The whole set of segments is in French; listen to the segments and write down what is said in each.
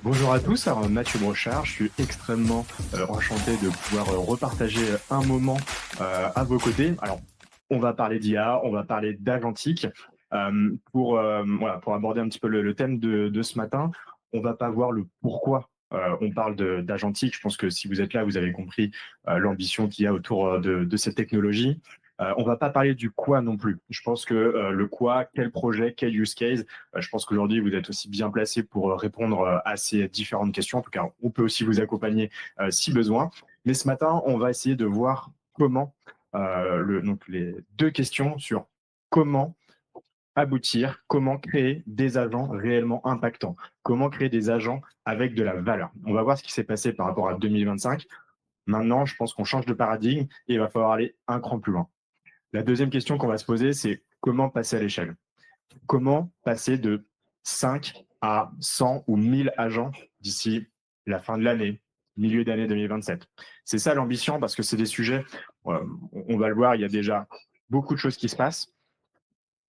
Bonjour à tous, alors Mathieu Brochard, je suis extrêmement enchanté de pouvoir repartager un moment à vos côtés. Alors, on va parler d'IA, on va parler d'agentique. Voilà, pour aborder un petit peu le thème de ce matin, on va pas voir le pourquoi on parle d'agentique. Je pense que si vous êtes là, vous avez compris l'ambition qu'il y a autour de cette technologie. On va pas parler du quoi non plus. Je pense que le quoi, quel projet, quel use case, je pense qu'aujourd'hui, vous êtes aussi bien placé pour répondre à ces différentes questions. En tout cas, on peut aussi vous accompagner si besoin. Mais ce matin, on va essayer de voir comment, donc les deux questions sur comment aboutir, comment créer des agents réellement impactants, comment créer des agents avec de la valeur. On va voir ce qui s'est passé par rapport à 2025. Maintenant, je pense qu'on change de paradigme et il va falloir aller un cran plus loin. La deuxième question qu'on va se poser, c'est comment passer à l'échelle. Comment passer de 5 à 100 ou 1000 agents d'ici la fin de l'année, milieu d'année 2027. C'est ça l'ambition parce que c'est des sujets, on va le voir, il y a déjà beaucoup de choses qui se passent.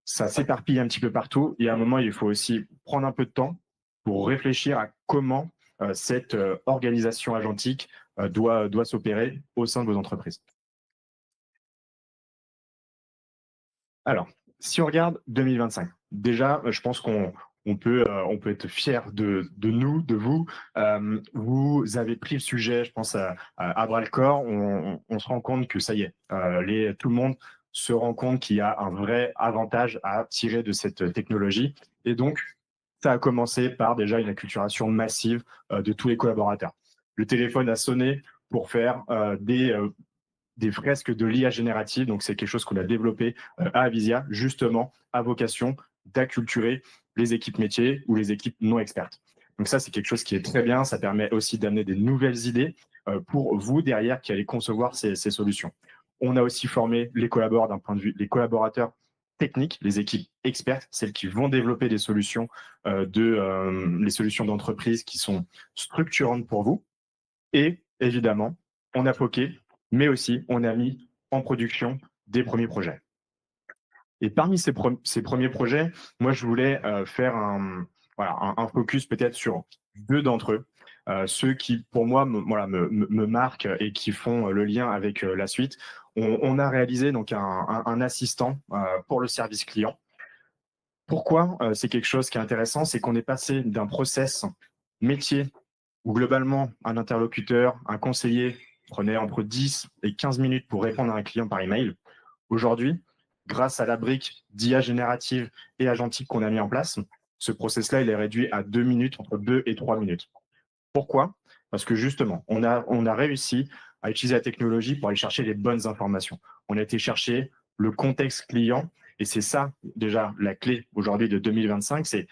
Ça s'éparpille un petit peu partout et à un moment, il faut aussi prendre un peu de temps pour réfléchir à comment cette organisation agentique doit s'opérer au sein de vos entreprises. Alors, si on regarde 2025, déjà, je pense on peut être fier de nous, de vous. Vous avez pris le sujet, je pense, à bras le corps. On se rend compte que ça y est, tout le monde se rend compte qu'il y a un vrai avantage à tirer de cette technologie. Et donc, ça a commencé par déjà une acculturation massive de tous les collaborateurs. Le téléphone a sonné pour faire des fresques de l'IA générative. Donc, c'est quelque chose qu'on a développé à Avisia, justement, à vocation d'acculturer les équipes métiers ou les équipes non expertes. Donc ça, c'est quelque chose qui est très bien. Ça permet aussi d'amener des nouvelles idées pour vous derrière qui allez concevoir ces solutions. On a aussi formé les collaborateurs d'un point de vue, les collaborateurs techniques, les équipes expertes, celles qui vont développer des solutions les solutions d'entreprise qui sont structurantes pour vous. Et évidemment, on a foqué, mais aussi on a mis en production des premiers projets. Et parmi ces premiers projets, moi, je voulais faire voilà, un focus peut-être sur deux d'entre eux, ceux qui, pour moi, me marquent et qui font le lien avec la suite. On a réalisé donc un assistant pour le service client. Pourquoi c'est quelque chose qui est intéressant, c'est qu'on est passé d'un process métier où globalement un interlocuteur, un conseiller prenait entre 10 et 15 minutes pour répondre à un client par email. Aujourd'hui, grâce à la brique d'IA générative et agentique qu'on a mis en place, ce process-là, il est réduit à 2 minutes, entre 2 et 3 minutes. Pourquoi? Parce que justement, on a réussi à utiliser la technologie pour aller chercher les bonnes informations. On a été chercher le contexte client et c'est ça déjà la clé aujourd'hui de 2025, c'est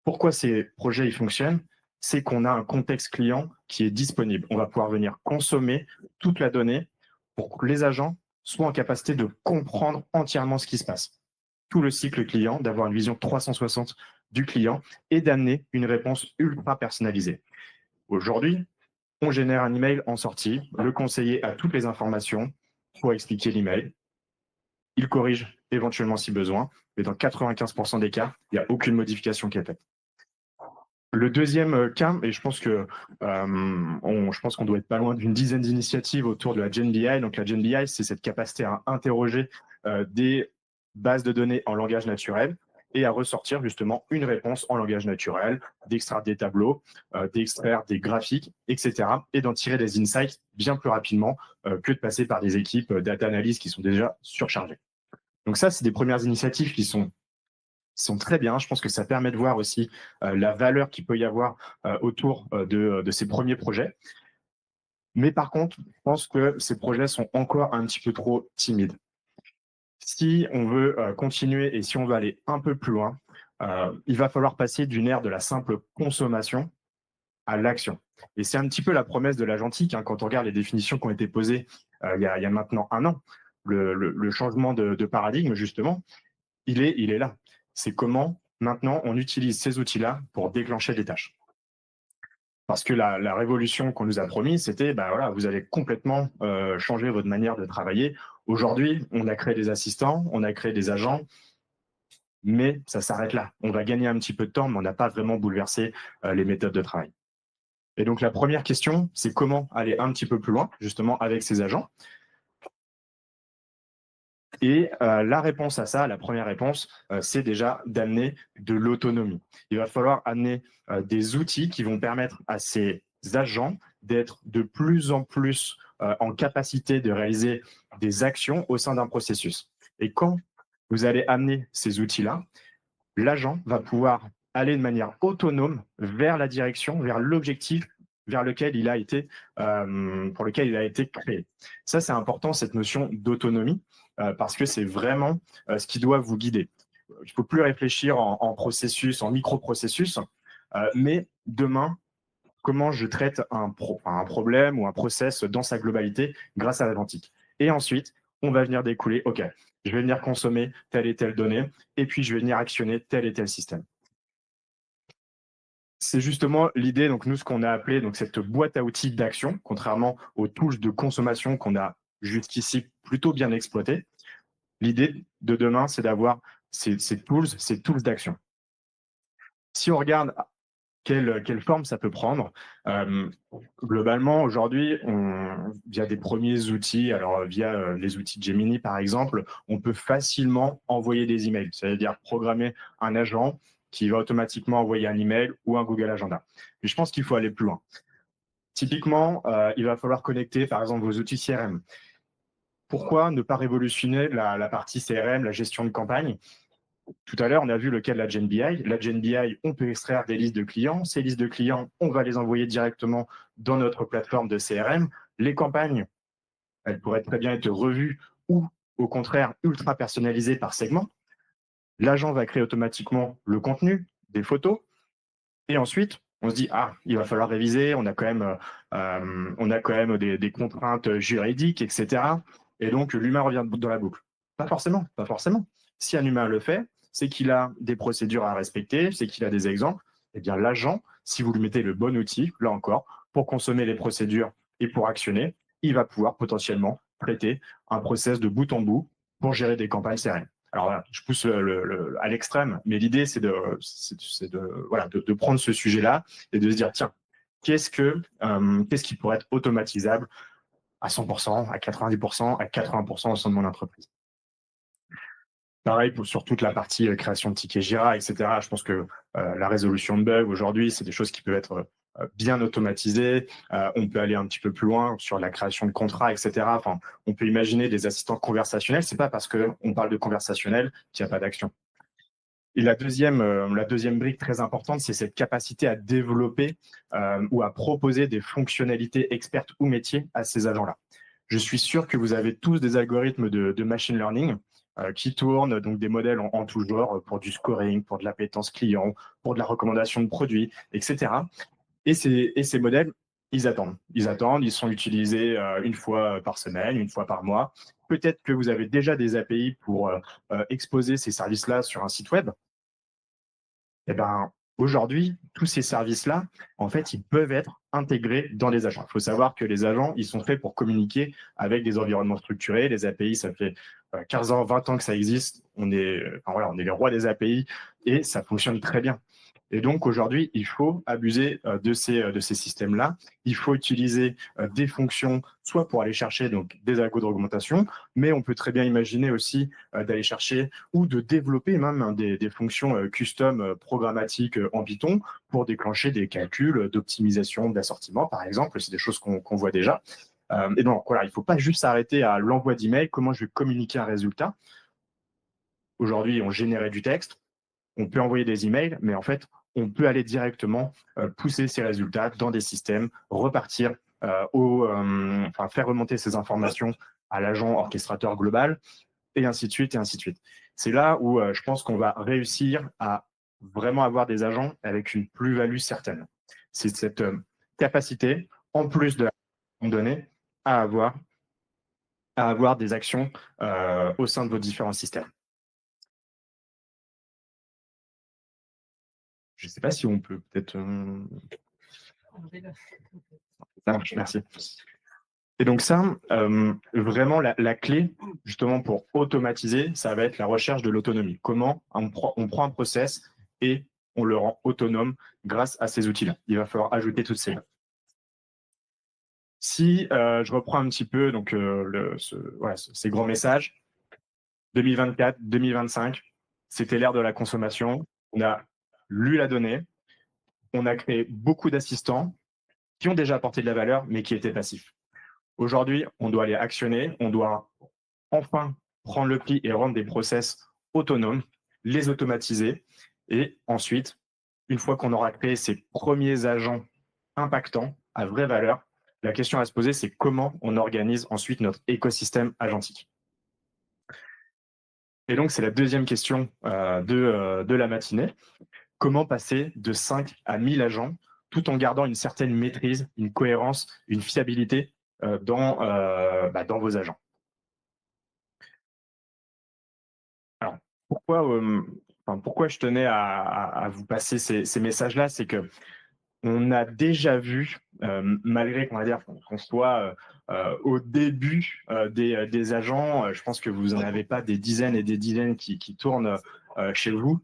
pourquoi ces projets ils fonctionnent, c'est qu'on a un contexte client qui est disponible. On va pouvoir venir consommer toute la donnée pour que les agents soient en capacité de comprendre entièrement ce qui se passe. Tout le cycle client, d'avoir une vision 360 du client et d'amener une réponse ultra personnalisée. Aujourd'hui, on génère un email en sortie, le conseiller a toutes les informations pour expliquer l'email, il corrige éventuellement si besoin, mais dans 95% des cas, il n'y a aucune modification qui est faite. Le deuxième cas, et je pense qu'on doit être pas loin d'une dizaine d'initiatives autour de la GenBI. Donc la GenBI, c'est cette capacité à interroger des bases de données en langage naturel et à ressortir justement une réponse en langage naturel, d'extraire des tableaux, d'extraire des graphiques, etc. et d'en tirer des insights bien plus rapidement que de passer par des équipes data analyse qui sont déjà surchargées. Donc ça, c'est des premières initiatives qui sont très bien. Je pense que ça permet de voir aussi la valeur qu'il peut y avoir autour de ces premiers projets. Mais par contre, je pense que ces projets sont encore un petit peu trop timides. Si on veut continuer et si on veut aller un peu plus loin, il va falloir passer d'une ère de la simple consommation à l'action. Et c'est un petit peu la promesse de l'agentique, hein, quand on regarde les définitions qui ont été posées il y a maintenant un an. Le changement de paradigme, justement, il est là. C'est comment maintenant on utilise ces outils-là pour déclencher des tâches. Parce que la révolution qu'on nous a promis, c'était, bah voilà, vous allez complètement changer votre manière de travailler. Aujourd'hui, on a créé des assistants, on a créé des agents, mais ça s'arrête là. On va gagner un petit peu de temps, mais on n'a pas vraiment bouleversé les méthodes de travail. Et donc, la première question, c'est comment aller un petit peu plus loin, justement, avec ces agents. Et la réponse à ça, la première réponse, c'est déjà d'amener de l'autonomie. Il va falloir amener des outils qui vont permettre à ces agents d'être de plus en plus en capacité de réaliser des actions au sein d'un processus. Et quand vous allez amener ces outils-là, l'agent va pouvoir aller de manière autonome vers la direction, vers l'objectif vers lequel il a été, pour lequel il a été créé. Ça, c'est important, cette notion d'autonomie, parce que c'est vraiment ce qui doit vous guider. Il ne faut plus réfléchir en processus, en micro-processus, mais demain, comment je traite un problème ou un process dans sa globalité grâce à l'Atlantique. Et ensuite, on va venir découler, OK, je vais venir consommer telle et telle donnée, et puis je vais venir actionner tel et tel système. C'est justement l'idée, donc nous, ce qu'on a appelé donc, cette boîte à outils d'action, contrairement aux touches de consommation qu'on a jusqu'ici plutôt bien exploitées. L'idée de demain, c'est d'avoir ces tools d'action. Si on regarde quelle forme ça peut prendre, globalement, aujourd'hui, via des premiers outils, alors via les outils Gemini par exemple, on peut facilement envoyer des emails, c'est-à-dire programmer un agent qui va automatiquement envoyer un email ou un Google Agenda. Mais je pense qu'il faut aller plus loin. Typiquement, il va falloir connecter par exemple vos outils CRM. Pourquoi ne pas révolutionner la partie CRM, la gestion de campagne? Tout à l'heure, on a vu le cas de la GenBI. La GenBI, on peut extraire des listes de clients. Ces listes de clients, on va les envoyer directement dans notre plateforme de CRM. Les campagnes, elles pourraient très bien être revues ou au contraire ultra personnalisées par segment. L'agent va créer automatiquement le contenu, des photos. Et ensuite, on se dit, ah, il va falloir réviser, on a quand même des contraintes juridiques, etc. Et donc, l'humain revient dans la boucle. Pas forcément, pas forcément. Si un humain le fait, c'est qu'il a des procédures à respecter, c'est qu'il a des exemples. Eh bien, l'agent, si vous lui mettez le bon outil, là encore, pour consommer les procédures et pour actionner, il va pouvoir potentiellement traiter un process de bout en bout pour gérer des campagnes CRM. Alors voilà, je pousse à l'extrême, mais l'idée, c'est de prendre ce sujet-là et de se dire, tiens, qu'est-ce qui pourrait être automatisable à 100%, à 90%, à 80% au sein de mon entreprise. Pareil sur toute la partie création de tickets Jira, etc. Je pense que la résolution de bugs aujourd'hui, c'est des choses qui peuvent être bien automatisées. On peut aller un petit peu plus loin sur la création de contrats, etc. Enfin, on peut imaginer des assistants conversationnels. C'est pas parce qu'on parle de conversationnel qu'il n'y a pas d'action. Et la deuxième brique très importante, c'est cette capacité à développer ou à proposer des fonctionnalités expertes ou métiers à ces agents-là. Je suis sûr que vous avez tous des algorithmes de machine learning qui tournent, donc des modèles en tout genre pour du scoring, pour de l'appétence client, pour de la recommandation de produits, etc. Et ces modèles, ils attendent. Ils sont utilisés une fois par semaine, une fois par mois. Peut-être que vous avez déjà des API pour exposer ces services-là sur un site web. Eh ben, aujourd'hui, tous ces services-là, en fait, ils peuvent être intégrés dans les agents. Il faut savoir que les agents, ils sont faits pour communiquer avec des environnements structurés. Les API, ça fait 15 ans, 20 ans que ça existe. On est les rois des API et ça fonctionne très bien. Et donc aujourd'hui, il faut abuser de ces systèmes-là. Il faut utiliser des fonctions, soit pour aller chercher donc, des algos d'augmentation, mais on peut très bien imaginer aussi d'aller chercher ou de développer même des fonctions custom programmatiques en Python pour déclencher des calculs d'optimisation d'assortiment, par exemple. C'est des choses qu'on voit déjà. Et donc voilà, il ne faut pas juste s'arrêter à l'envoi d'email, comment je vais communiquer un résultat. Aujourd'hui, on générait du texte, on peut envoyer des emails, mais en fait, on peut aller directement pousser ces résultats dans des systèmes, repartir faire remonter ces informations à l'agent orchestrateur global, et ainsi de suite, et ainsi de suite. C'est là où je pense qu'on va réussir à vraiment avoir des agents avec une plus-value certaine. C'est cette capacité, en plus de la donnée, à avoir des actions au sein de vos différents systèmes. Je ne sais pas si on peut peut-être... Ça marche, merci. Et donc ça, vraiment la clé, justement, pour automatiser, ça va être la recherche de l'autonomie. Comment on prend un process et on le rend autonome grâce à ces outils-là. Il va falloir ajouter toutes ces Si je reprends un petit peu donc, ces grands messages, 2024, 2025, c'était l'ère de la consommation. On a lu la donnée, on a créé beaucoup d'assistants qui ont déjà apporté de la valeur, mais qui étaient passifs. Aujourd'hui, on doit aller actionner, on doit enfin prendre le pli et rendre des process autonomes, les automatiser, et ensuite, une fois qu'on aura créé ces premiers agents impactants, à vraie valeur, la question à se poser, c'est comment on organise ensuite notre écosystème agentique. Et donc, c'est la deuxième question de la matinée. Comment passer de 5 à 1000 agents tout en gardant une certaine maîtrise, une cohérence, une fiabilité dans vos agents. Alors, pourquoi je tenais à vous passer ces messages-là, c'est que on a déjà vu, malgré qu'on va dire qu'on soit au début des agents, je pense que vous n'en avez pas des dizaines et des dizaines qui tournent chez vous,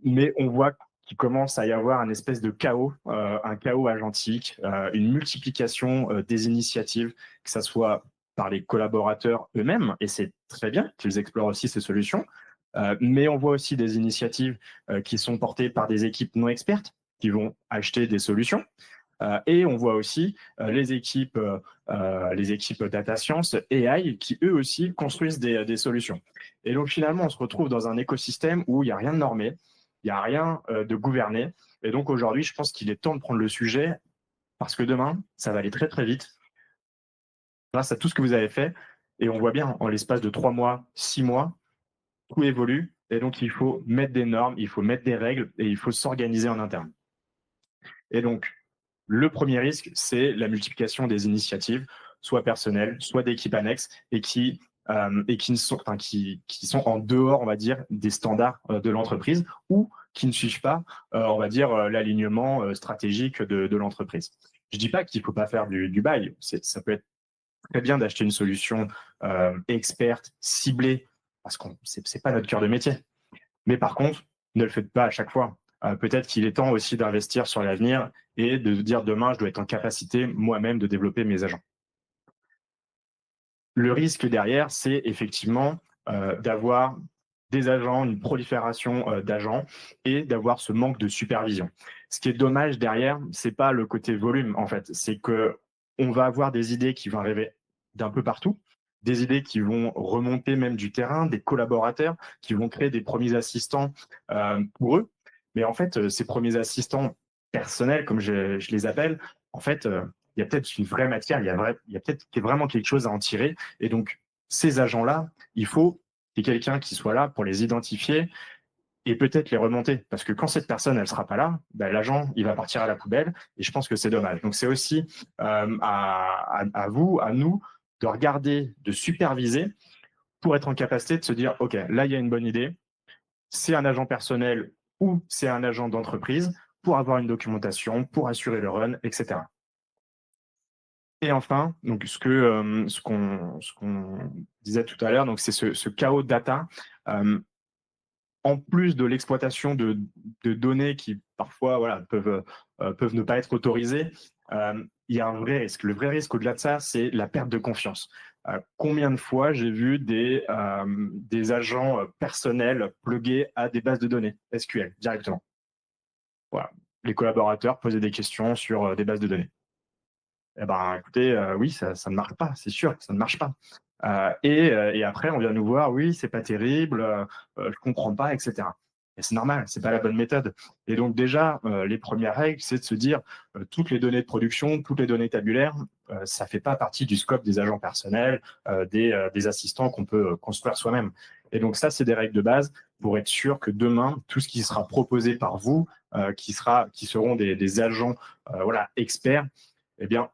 mais on voit qu'il commence à y avoir un espèce de chaos, un chaos agentique, une multiplication des initiatives, que ça soit par les collaborateurs eux-mêmes, et c'est très bien qu'ils explorent aussi ces solutions, mais on voit aussi des initiatives qui sont portées par des équipes non expertes, qui vont acheter des solutions. Et on voit aussi les équipes data science, AI, qui eux aussi construisent des solutions. Et donc finalement, on se retrouve dans un écosystème où il n'y a rien de normé, il n'y a rien de gouverné. Et donc aujourd'hui, je pense qu'il est temps de prendre le sujet parce que demain, ça va aller très très vite grâce à tout ce que vous avez fait. Et on voit bien, en l'espace de 3 mois, 6 mois, tout évolue. Et donc, il faut mettre des normes, il faut mettre des règles et il faut s'organiser en interne. Et donc, le premier risque, c'est la multiplication des initiatives, soit personnelles, soit d'équipes annexes, et qui sont en dehors, on va dire, des standards de l'entreprise, ou qui ne suivent pas, on va dire, l'alignement stratégique de l'entreprise. Je ne dis pas qu'il ne faut pas faire du buy. Ça peut être très bien d'acheter une solution experte, ciblée, parce que ce n'est pas notre cœur de métier. Mais par contre, ne le faites pas à chaque fois. Peut-être qu'il est temps aussi d'investir sur l'avenir et de dire demain, je dois être en capacité moi-même de développer mes agents. Le risque derrière, c'est effectivement d'avoir des agents, une prolifération d'agents et d'avoir ce manque de supervision. Ce qui est dommage derrière, c'est pas le côté volume en fait, c'est que on va avoir des idées qui vont arriver d'un peu partout, des idées qui vont remonter même du terrain, des collaborateurs qui vont créer des premiers assistants pour eux. Mais en fait, ces premiers assistants personnels, comme je les appelle, en fait, il y a peut-être une vraie matière, il y a peut-être vraiment quelque chose à en tirer. Et donc, ces agents-là, il faut qu'il y ait quelqu'un qui soit là pour les identifier et peut-être les remonter. Parce que quand cette personne, elle ne sera pas là, ben, l'agent, il va partir à la poubelle. Et je pense que c'est dommage. Donc, c'est aussi à vous, à nous, de regarder, de superviser pour être en capacité de se dire, OK, là, il y a une bonne idée. C'est un agent personnel ou c'est un agent d'entreprise pour avoir une documentation, pour assurer le run, etc. Et enfin, donc ce qu'on disait tout à l'heure, donc c'est ce chaos data. En plus de l'exploitation de données qui parfois peuvent ne pas être autorisées, il y a un vrai risque. Le vrai risque au-delà de ça, c'est la perte de confiance. Combien de fois j'ai vu des agents personnels plugués à des bases de données SQL directement. Voilà. Les collaborateurs posaient des questions sur des bases de données. Eh ben, écoutez, oui, ça ne marche pas, c'est sûr, ça ne marche pas. Et après, on vient nous voir, oui, c'est pas terrible, je comprends pas, etc. Et c'est normal, c'est pas la bonne méthode. Et donc déjà, les premières règles, c'est de se dire, toutes les données de production, toutes les données tabulaires, ça fait pas partie du scope des agents personnels, des assistants qu'on peut construire soi-même. Et donc ça, c'est des règles de base pour être sûr que demain, tout ce qui sera proposé par vous, qui seront des agents experts, eh bien,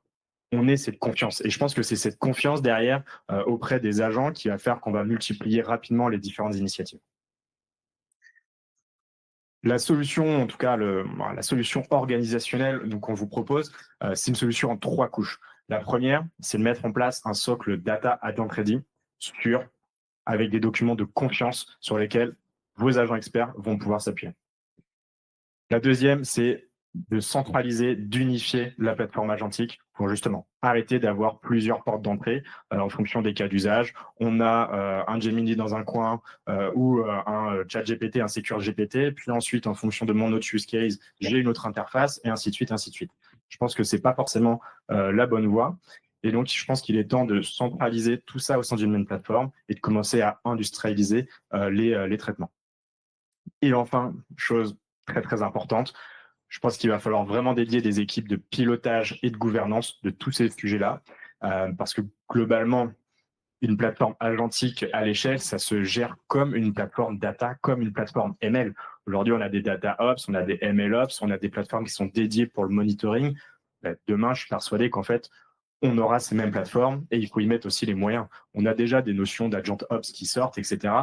on ait cette confiance. Et je pense que c'est cette confiance derrière auprès des agents qui va faire qu'on va multiplier rapidement les différentes initiatives. La solution, en tout cas, la solution organisationnelle qu'on vous propose, c'est une solution en 3 couches. La première, c'est de mettre en place un socle data agent ready sûr, avec des documents de confiance sur lesquels vos agents experts vont pouvoir s'appuyer. La deuxième, c'est de centraliser, d'unifier la plateforme agentique pour justement arrêter d'avoir plusieurs portes d'entrée en fonction des cas d'usage. On a un Gemini dans un coin ou un ChatGPT, un Secure GPT, puis ensuite, en fonction de mon autre use case, j'ai une autre interface, et ainsi de suite, ainsi de suite. Je pense que ce n'est pas forcément la bonne voie. Et donc, je pense qu'il est temps de centraliser tout ça au sein d'une même plateforme et de commencer à industrialiser les traitements. Et enfin, chose très, très importante, je pense qu'il va falloir vraiment dédier des équipes de pilotage et de gouvernance de tous ces sujets-là, parce que globalement, une plateforme agentique à l'échelle, ça se gère comme une plateforme data, comme une plateforme ML. Aujourd'hui, on a des data ops, on a des ML ops, on a des plateformes qui sont dédiées pour le monitoring. Demain, je suis persuadé qu'en fait, on aura ces mêmes plateformes et il faut y mettre aussi les moyens. On a déjà des notions d'agent ops qui sortent, etc.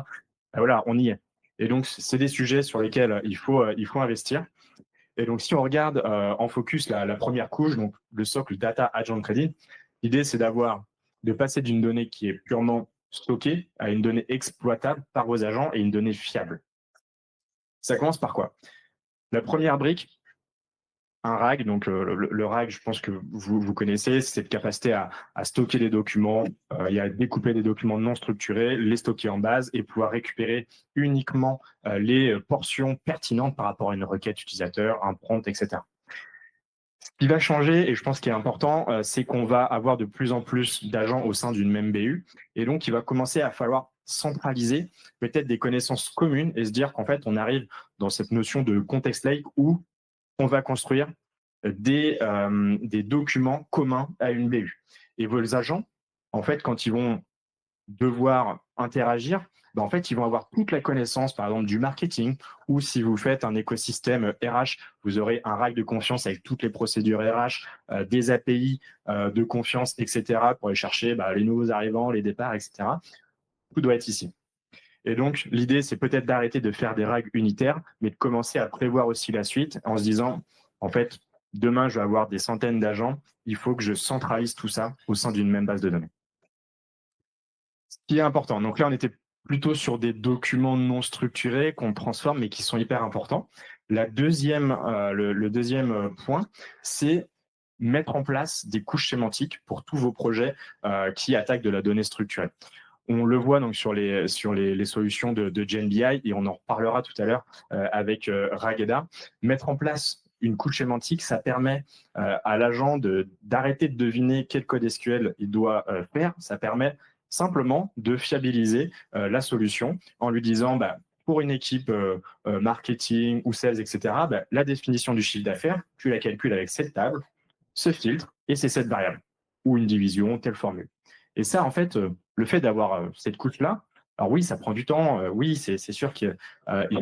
Voilà, on y est. Et donc, c'est des sujets sur lesquels il faut investir. Et donc, si on regarde en focus la première couche, donc le socle Data Agent Trading, l'idée, c'est de passer d'une donnée qui est purement stockée à une donnée exploitable par vos agents et une donnée fiable. Ça commence par quoi? La première brique, un RAG. Donc, le RAG, je pense que vous connaissez, c'est cette capacité à stocker des documents, et à découper des documents non structurés, les stocker en base et pouvoir récupérer uniquement les portions pertinentes par rapport à une requête utilisateur, un prompt, etc. Ce qui va changer, et je pense qu'il est important, c'est qu'on va avoir de plus en plus d'agents au sein d'une même BU. Et donc, il va commencer à falloir centraliser peut-être des connaissances communes et se dire qu'en fait, on arrive dans cette notion de context lake où on va construire des documents communs à une BU. Et vos agents, en fait, quand ils vont devoir interagir, en fait, ils vont avoir toute la connaissance, par exemple, du marketing, ou si vous faites un écosystème RH, vous aurez un rack de confiance avec toutes les procédures RH, des API de confiance, etc., pour aller chercher les nouveaux arrivants, les départs, etc. Tout doit être ici. Et donc, l'idée, c'est peut-être d'arrêter de faire des règles unitaires, mais de commencer à prévoir aussi la suite en se disant, en fait, demain, je vais avoir des centaines d'agents, il faut que je centralise tout ça au sein d'une même base de données. Ce qui est important. Donc là, on était plutôt sur des documents non structurés qu'on transforme, mais qui sont hyper importants. Le deuxième point, c'est mettre en place des couches sémantiques pour tous vos projets qui attaquent de la donnée structurée. On le voit donc sur les solutions de GenBI, et on en reparlera tout à l'heure avec Rageda. Mettre en place une couche sémantique, ça permet à l'agent d'arrêter de deviner quel code SQL il doit faire. Ça permet simplement de fiabiliser la solution en lui disant, pour une équipe marketing ou sales, etc., la définition du chiffre d'affaires, tu la calcules avec cette table, ce filtre et c'est cette variable, ou une division, telle formule. Et ça, en fait, le fait d'avoir cette couche-là, alors oui, ça prend du temps, oui, c'est sûr qu'il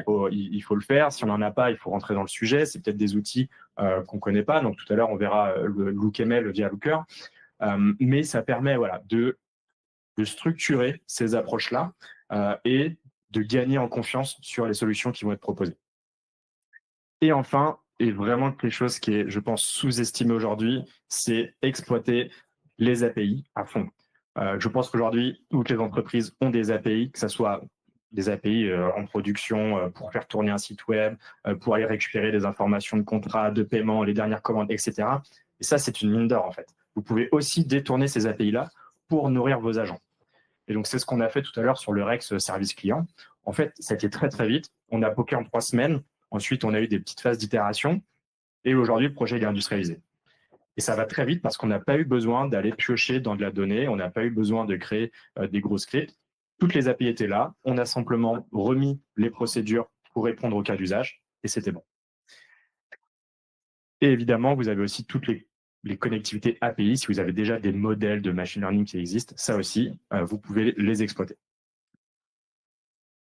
faut le faire. Si on n'en a pas, il faut rentrer dans le sujet. C'est peut-être des outils qu'on ne connaît pas. Donc tout à l'heure, on verra le LookML via Looker. Mais ça permet de structurer ces approches-là et de gagner en confiance sur les solutions qui vont être proposées. Et enfin, et vraiment quelque chose qui est, je pense, sous-estimé aujourd'hui, c'est exploiter les API à fond. Je pense qu'aujourd'hui, toutes les entreprises ont des API, que ce soit des API en production pour faire tourner un site web, pour aller récupérer des informations de contrat, de paiement, les dernières commandes, etc. Et ça, c'est une mine d'or, en fait. Vous pouvez aussi détourner ces API-là pour nourrir vos agents. Et donc, c'est ce qu'on a fait tout à l'heure sur le Rex service client. En fait, ça a été très, très vite. On a poké en 3 semaines. Ensuite, on a eu des petites phases d'itération. Et aujourd'hui, le projet est industrialisé. Et ça va très vite parce qu'on n'a pas eu besoin d'aller piocher dans de la donnée. On n'a pas eu besoin de créer des gros scripts. Toutes les API étaient là. On a simplement remis les procédures pour répondre au cas d'usage. Et c'était bon. Et évidemment, vous avez aussi toutes les connectivités API. Si vous avez déjà des modèles de machine learning qui existent, ça aussi, vous pouvez les exploiter.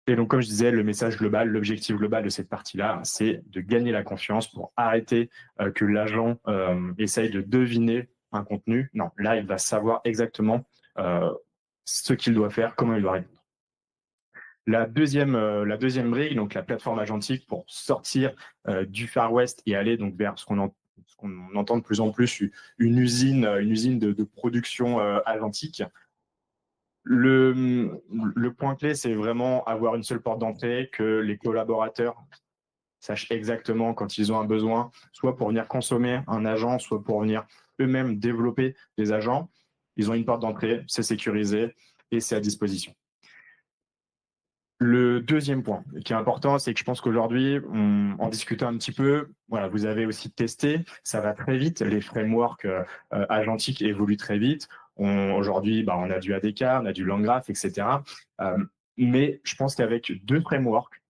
Et donc, comme je disais, le message global, l'objectif global de cette partie-là, c'est de gagner la confiance pour arrêter que l'agent essaye de deviner un contenu. Non, là, il va savoir exactement ce qu'il doit faire, comment il doit répondre. La deuxième brique, donc la plateforme agentique pour sortir du Far West et aller donc vers ce qu'on entend de plus en plus, une usine de production agentique. Le point clé, c'est vraiment avoir une seule porte d'entrée, que les collaborateurs sachent exactement quand ils ont un besoin, soit pour venir consommer un agent, soit pour venir eux-mêmes développer des agents. Ils ont une porte d'entrée, c'est sécurisé et c'est à disposition. Le deuxième point qui est important, c'est que je pense qu'aujourd'hui, en discutant un petit peu, voilà, vous avez aussi testé, ça va très vite, les frameworks agentiques évoluent très vite. Aujourd'hui, on a du ADK, on a du LangGraph, etc. Mais je pense qu'avec 2 frameworks,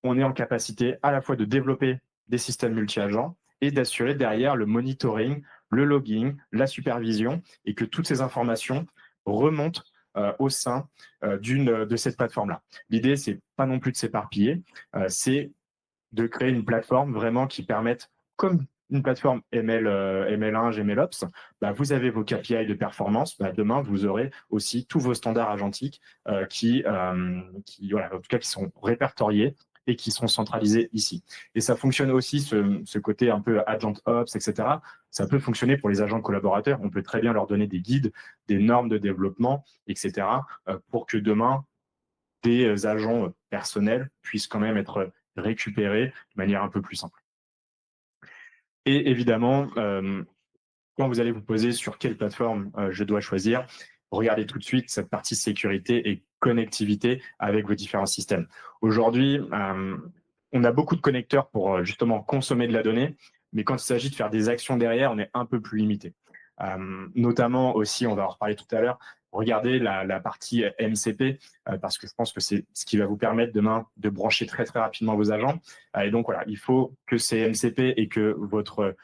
on est en capacité à la fois de développer des systèmes multi-agents et d'assurer derrière le monitoring, le logging, la supervision et que toutes ces informations remontent au sein de cette plateforme-là. L'idée, c'est pas non plus de s'éparpiller, c'est de créer une plateforme vraiment qui permette, comme une plateforme ML1, GMLOps, vous avez vos KPI de performance, demain, vous aurez aussi tous vos standards agentiques voilà, en tout cas, qui sont répertoriés et qui sont centralisés ici. Et ça fonctionne aussi, ce côté un peu agent ops, etc. Ça peut fonctionner pour les agents collaborateurs. On peut très bien leur donner des guides, des normes de développement, etc. Pour que demain, des agents personnels puissent quand même être récupérés de manière un peu plus simple. Et évidemment, quand vous allez vous poser sur quelle plateforme je dois choisir, regardez tout de suite cette partie sécurité et connectivité avec vos différents systèmes. Aujourd'hui, on a beaucoup de connecteurs pour justement consommer de la donnée, mais quand il s'agit de faire des actions derrière, on est un peu plus limité. Notamment aussi, on va en reparler tout à l'heure, regardez la partie MCP, parce que je pense que c'est ce qui va vous permettre demain de brancher très très rapidement vos agents. Et donc voilà, il faut que ces MCP et que votre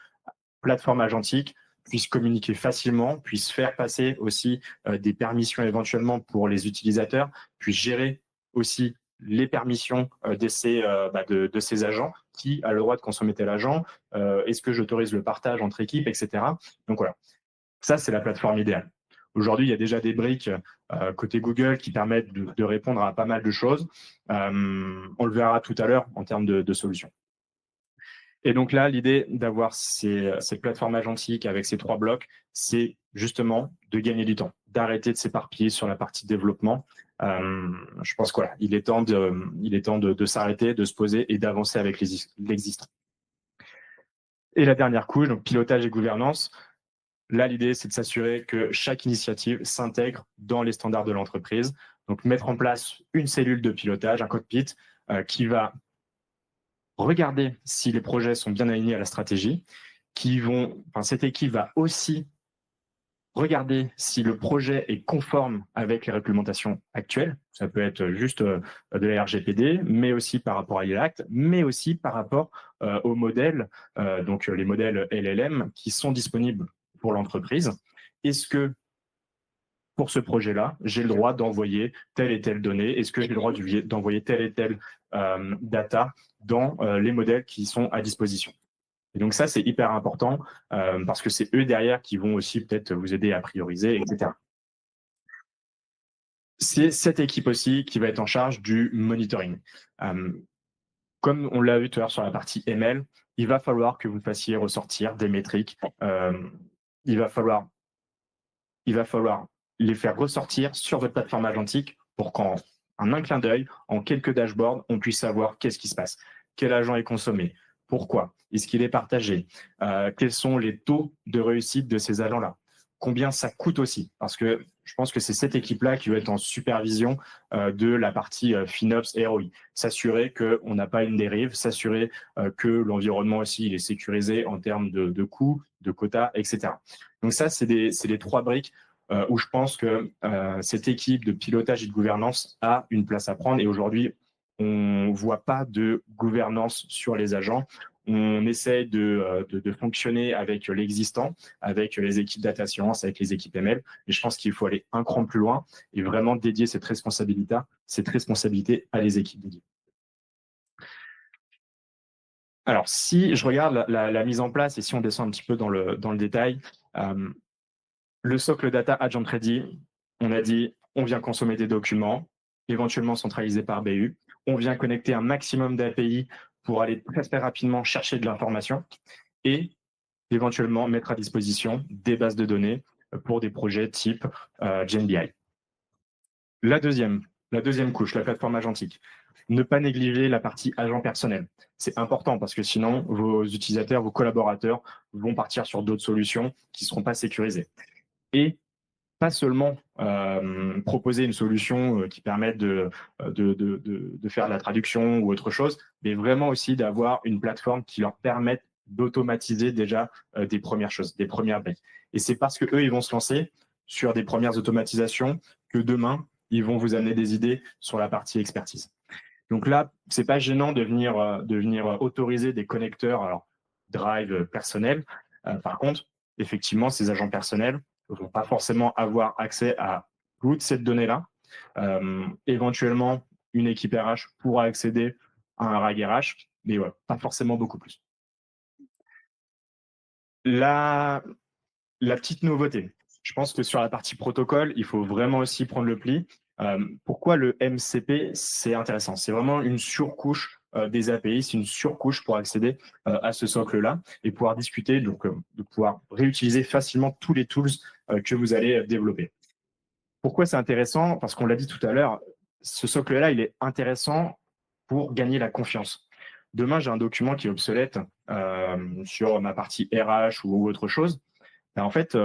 plateforme agentique puisse communiquer facilement, puisse faire passer aussi des permissions éventuellement pour les utilisateurs, puisse gérer aussi les permissions de ces agents, qui a le droit de consommer tel agent, est-ce que j'autorise le partage entre équipes, etc. Donc voilà, ça c'est la plateforme idéale. Aujourd'hui, il y a déjà des briques côté Google qui permettent de répondre à pas mal de choses. On le verra tout à l'heure en termes de solutions. Et donc là, l'idée d'avoir cette plateforme agentique avec ces 3 blocs, c'est justement de gagner du temps, d'arrêter de s'éparpiller sur la partie développement. Je pense qu'il il est temps de s'arrêter, de se poser et d'avancer avec l'existant. Et la dernière couche, donc pilotage et gouvernance. Là, l'idée, c'est de s'assurer que chaque initiative s'intègre dans les standards de l'entreprise. Donc, mettre en place une cellule de pilotage, un cockpit, qui va regarder si les projets sont bien alignés à la stratégie, cette équipe va aussi regarder si le projet est conforme avec les réglementations actuelles. Ça peut être juste de la RGPD, mais aussi par rapport à l'ILACT, mais aussi par rapport aux modèles, donc les modèles LLM qui sont disponibles pour l'entreprise. Est-ce que pour ce projet-là, j'ai le droit d'envoyer telle et telle donnée? Est-ce que j'ai le droit d'envoyer telle et telle data dans les modèles qui sont à disposition? Et donc ça, c'est hyper important parce que c'est eux derrière qui vont aussi peut-être vous aider à prioriser, etc. C'est cette équipe aussi qui va être en charge du monitoring. Comme on l'a vu tout à l'heure sur la partie ML, il va falloir que vous fassiez ressortir des métriques. Il va falloir les faire ressortir sur votre plateforme agentique pour qu'en un clin d'œil, en quelques dashboards, on puisse savoir qu'est-ce qui se passe, quel agent est consommé, pourquoi, est-ce qu'il est partagé, quels sont les taux de réussite de ces agents-là, combien ça coûte aussi, parce que je pense que c'est cette équipe-là qui va être en supervision de la partie FinOps et ROI. S'assurer qu'on n'a pas une dérive, s'assurer que l'environnement aussi il est sécurisé en termes de coûts, de quotas, etc. Donc ça, c'est les 3 briques où je pense que cette équipe de pilotage et de gouvernance a une place à prendre. Et aujourd'hui, on ne voit pas de gouvernance sur les agents. On essaie de fonctionner avec l'existant, avec les équipes data science, avec les équipes ML. Mais je pense qu'il faut aller un cran plus loin et vraiment dédier cette responsabilité à les équipes dédiées. Alors, si je regarde la mise en place et si on descend un petit peu dans le détail, le socle data agent ready, on a dit, on vient consommer des documents, éventuellement centralisés par BU. On vient connecter un maximum d'API pour aller très rapidement chercher de l'information et éventuellement mettre à disposition des bases de données pour des projets type GenBI. La deuxième couche, la plateforme agentique. ne pas négliger la partie agent personnel. C'est important parce que sinon, vos utilisateurs, vos collaborateurs vont partir sur d'autres solutions qui ne seront pas sécurisées. Et pas seulement proposer une solution qui permette de faire de la traduction ou autre chose, mais vraiment aussi d'avoir une plateforme qui leur permette d'automatiser déjà des premières choses, des premières briques. Et c'est parce qu'eux, ils vont se lancer sur des premières automatisations que demain, ils vont vous amener des idées sur la partie expertise. Donc là, ce n'est pas gênant de venir autoriser des connecteurs alors, Drive personnels. Par contre, effectivement, ces agents personnels ne vont pas forcément avoir accès à toute cette donnée-là. Éventuellement, une équipe RH pourra accéder à un RAG RH, mais ouais, pas forcément beaucoup plus. La petite nouveauté, je pense que sur la partie protocole, il faut vraiment aussi prendre le pli. Pourquoi le MCP, c'est intéressant? C'est vraiment une surcouche des API, c'est une surcouche pour accéder à ce socle-là et pouvoir discuter, donc de pouvoir réutiliser facilement tous les tools que vous allez développer. Pourquoi c'est intéressant? Parce qu'on l'a dit tout à l'heure, ce socle-là, il est intéressant pour gagner la confiance. Demain, j'ai un document qui est obsolète sur ma partie RH ou autre chose. Ben, en fait,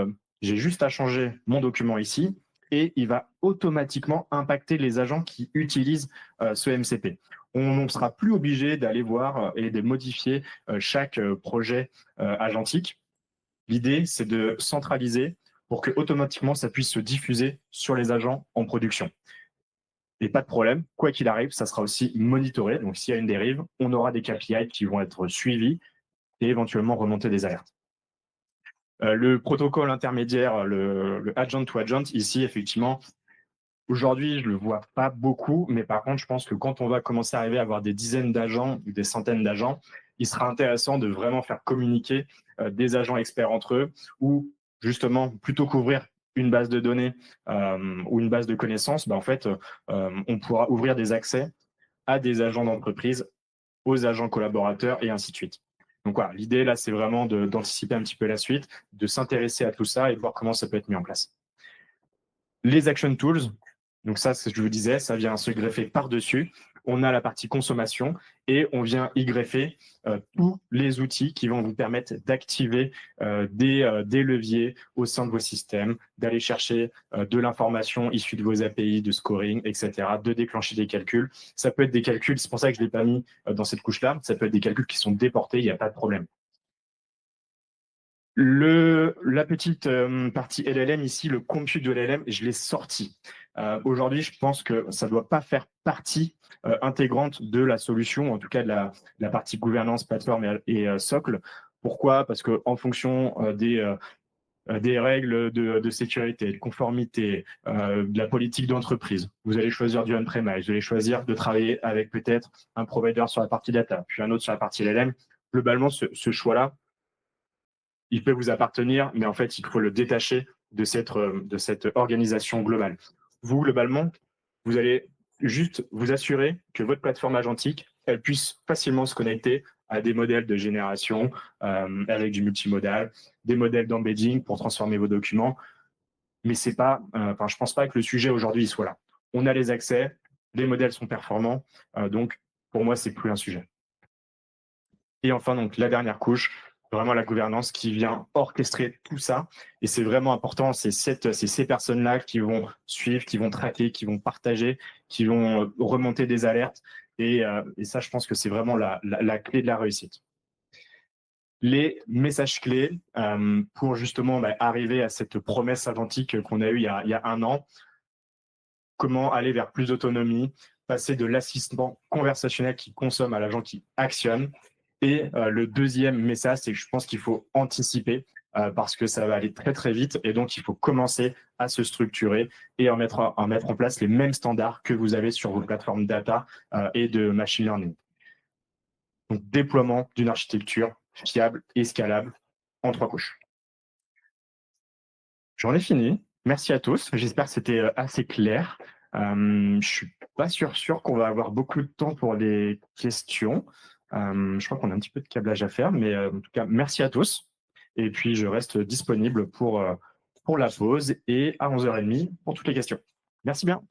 j'ai juste à changer mon document ici et il va automatiquement impacter les agents qui utilisent ce MCP. On ne sera plus obligé d'aller voir et de modifier chaque projet agentique. L'idée, c'est de centraliser pour que automatiquement ça puisse se diffuser sur les agents en production. Et pas de problème, quoi qu'il arrive, ça sera aussi monitoré. Donc, s'il y a une dérive, on aura des KPI qui vont être suivis et éventuellement remonter des alertes. Le protocole intermédiaire, le agent to agent, ici, effectivement, aujourd'hui, je ne le vois pas beaucoup, mais par contre, je pense que quand on va commencer à arriver à avoir des dizaines d'agents ou des centaines d'agents, il sera intéressant de vraiment faire communiquer des agents experts entre eux ou justement, plutôt qu'ouvrir une base de données ou une base de connaissances, en fait, on pourra ouvrir des accès à des agents d'entreprise, aux agents collaborateurs et ainsi de suite. Donc voilà, l'idée là, c'est vraiment d'anticiper un petit peu la suite, de s'intéresser à tout ça et de voir comment ça peut être mis en place. Les action tools, donc ça, ce que je vous disais, ça vient se greffer par-dessus. On a la partie consommation et on vient y greffer tous les outils qui vont vous permettre d'activer des leviers au sein de vos systèmes, d'aller chercher de l'information issue de vos API, de scoring, etc., de déclencher des calculs. Ça peut être des calculs, c'est pour ça que je ne l'ai pas mis dans cette couche-là, ça peut être des calculs qui sont déportés, il n'y a pas de problème. La petite partie LLM ici, le compute de LLM, je l'ai sorti. Aujourd'hui, je pense que ça ne doit pas faire partie intégrante de la solution, en tout cas de la partie gouvernance, plateforme et socle. Pourquoi? Parce qu'en fonction des règles de sécurité, de conformité, de la politique d'entreprise, vous allez choisir du on-premise, vous allez choisir de travailler avec peut-être un provider sur la partie data, puis un autre sur la partie LLM. Globalement, ce choix-là, il peut vous appartenir, mais en fait, il faut le détacher de cette organisation globale. Vous, globalement, vous allez juste vous assurer que votre plateforme agentique, elle puisse facilement se connecter à des modèles de génération avec du multimodal, des modèles d'embedding pour transformer vos documents. Mais c'est pas, je ne pense pas que le sujet aujourd'hui soit là. On a les accès, les modèles sont performants, donc pour moi, c'est plus un sujet. Et enfin, donc, la dernière couche, vraiment la gouvernance qui vient orchestrer tout ça. Et c'est vraiment important, c'est ces personnes-là qui vont suivre, qui vont traquer, qui vont partager, qui vont remonter des alertes. Et ça, je pense que c'est vraiment la clé de la réussite. Les messages clés pour justement arriver à cette promesse agentique qu'on a eue il y a un an. Comment aller vers plus d'autonomie, passer de l'assistant conversationnel qui consomme à l'agent qui actionne. Et le deuxième message, c'est que je pense qu'il faut anticiper parce que ça va aller très très vite et donc il faut commencer à se structurer et à mettre en place les mêmes standards que vous avez sur vos plateformes data et de machine learning. Donc déploiement d'une architecture fiable et scalable en 3 couches. J'en ai fini. Merci à tous. J'espère que c'était assez clair. Je suis pas sûr qu'on va avoir beaucoup de temps pour les questions. Je crois qu'on a un petit peu de câblage à faire, mais en tout cas, merci à tous. Et puis, je reste disponible pour la pause et à 11h30 pour toutes les questions. Merci bien.